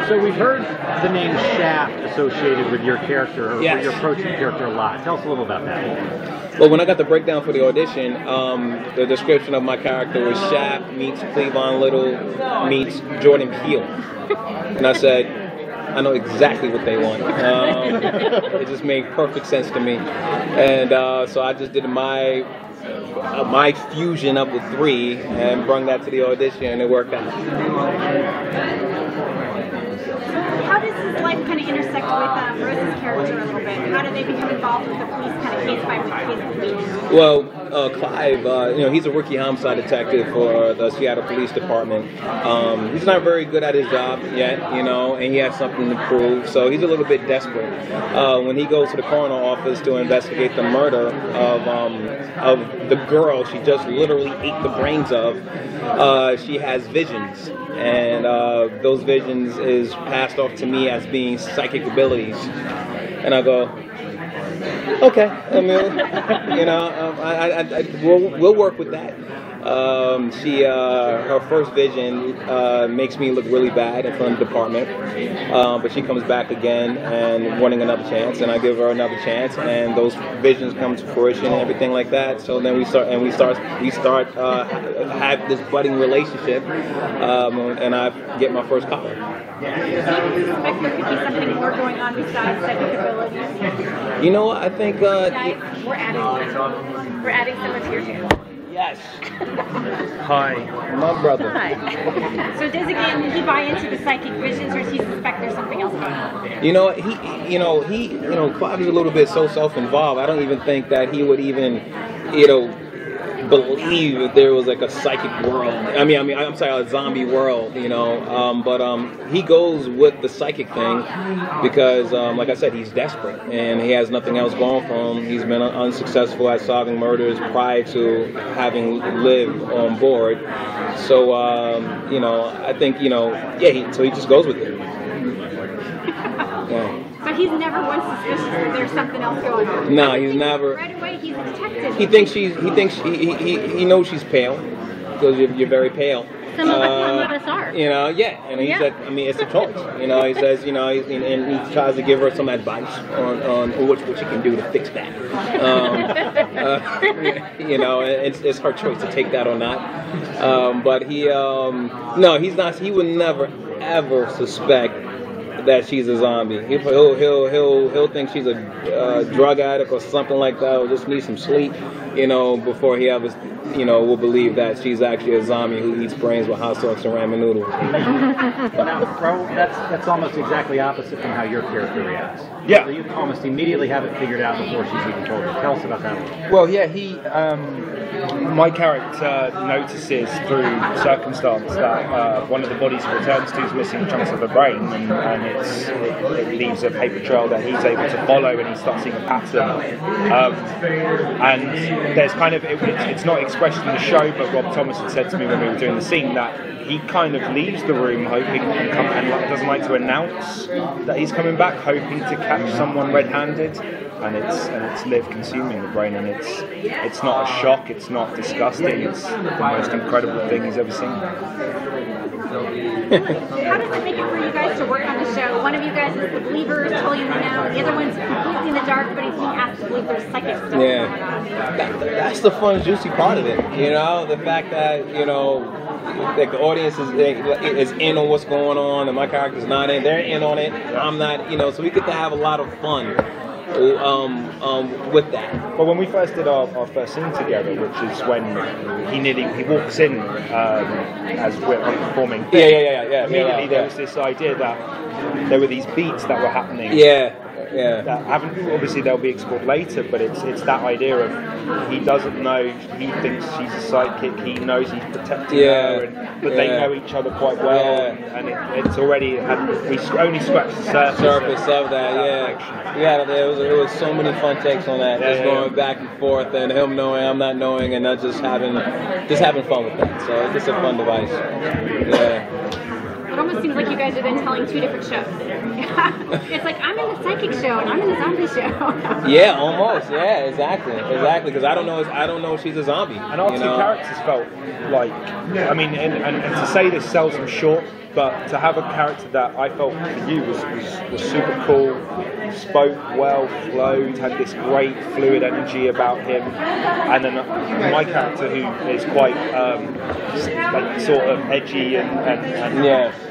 So we've heard the name Shaft associated with your character, or Yes. your approach to the character a lot. Tell us a little about that. Well, when I got the breakdown for the audition, the description of my character was Shaft meets Cleavon Little meets Jordan Peele. And I said, I know exactly what they want. It just made perfect sense to me. And so I just did my fusion of the three and brought that to the audition, and it worked out. How does his life kind of intersect with Rose's character a little bit? How do they become involved with the police kind of case by case? Well, Clive, he's a rookie homicide detective for the Seattle Police Department. He's not very good at his job yet, and he has something to prove, so he's a little bit desperate. When he goes to the coroner office to investigate the murder of the girl she just literally ate the brains of, she has visions, and those visions is passed off to me as being psychic abilities, and I go, okay, I mean, we'll work with that. Her first vision makes me look really bad in front of the department, but she comes back again and wanting another chance, and I give her another chance, and those visions come to fruition and everything like that. So then we start have this budding relationship, and I get my first collar. Do you suspect there could be something more going on besides psychic abilities? You know what? I think We're adding someone to your channel. yes. Hi. My brother. Hi. So does he buy into the psychic visions, or does he suspect there's something else going on? You know, Clive is a little bit so self-involved. I don't even think that he would even, believe that there was like a psychic world. I'm sorry, a zombie world, but he goes with the psychic thing because, like I said, he's desperate and he has nothing else going for him. He's been unsuccessful at solving murders prior to having lived on board. So, I think, so he just goes with it. Yeah. But he's never once suspicious that there's something else going on. No, he's never. Right away, he's a detective. He knows she's pale because you're very pale. Some of us are. And he said, it's a choice. He says, and he tries to give her some advice on what she can do to fix that. It's her choice to take that or not. But he's not. He would never ever suspect that she's a zombie. He'll think she's a drug addict or something like that, or just needs some sleep, before he ever, will believe that she's actually a zombie who eats brains with hot sauce and ramen noodles. Now, Rahul, that's almost exactly opposite from how your character reacts. Yeah. So you almost immediately have it figured out before she's even told you. Tell us about that a little. Well, yeah, my character notices through circumstance that one of the bodies he returns to is missing chunks of the brain, and it leaves a paper trail that he's able to follow, and he starts seeing a pattern. And there's kind of, it's not expressed in the show, but Rob Thomas had said to me when we were doing the scene that he kind of leaves the room hoping and doesn't like to announce that he's coming back, hoping to catch someone red-handed. And it's Liv consuming the brain, and it's not a shock, it's not disgusting, it's the most incredible thing he's ever seen. How does it make it for you guys to work on the show? One of you guys is the believer, totally in the know, the other one's completely in the dark, but he's being asked to believe there's psychic stuff going on. That's the fun, juicy part of it, the fact that, like the audience is in on what's going on, and my character's not in, they're in on it, I'm not, so we get to have a lot of fun with that. Well, when we first did our first scene together, which is when he walks in as we're performing. Immediately there was this idea that there were these beats that were happening. That obviously they'll be explored later, but it's that idea of he doesn't know, he thinks she's a sidekick, he knows he's protecting her, but they know each other quite well, and it's already we only scratched the surface of that. There was so many fun takes on that, just going back and forth, and him knowing, I'm not knowing, and just having fun with that. So it's just a fun device. it almost seems like you guys are then telling two different shows. It's like, I'm in the psychic show and I'm in the zombie show. Yeah, almost. Yeah, exactly. Because I don't know if she's a zombie. And our two characters felt like, I mean, and to say this sells them short, but to have a character that I felt for you was super cool, spoke well, flowed, had this great fluid energy about him, and then my character who is quite like sort of edgy and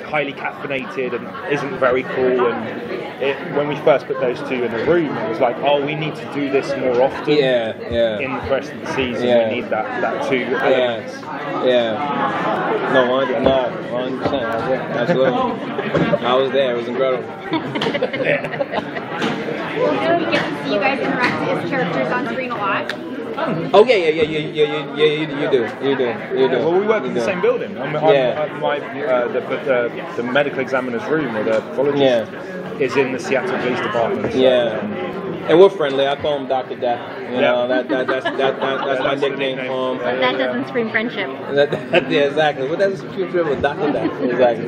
highly caffeinated and isn't very cool. And when we first put those two in a room, it was like, oh, we need to do this more often. In the rest of the season, we need that two elements. No, 100%. Absolutely. I was there. It was incredible. Do we get to see you guys interact as characters on screen a lot? Oh yeah, you do. Well, we work in the same building. The medical examiner's room, or the pathologist, is in the Seattle Police Department. So, and we're friendly. I call him Dr. Death. You know, that's my nickname. That doesn't scream friendship. Exactly. But that's a scream with Dr. Death. Exactly.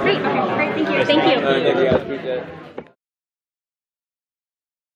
Great. Okay. Great. Thank you. Thank you guys. Appreciate it.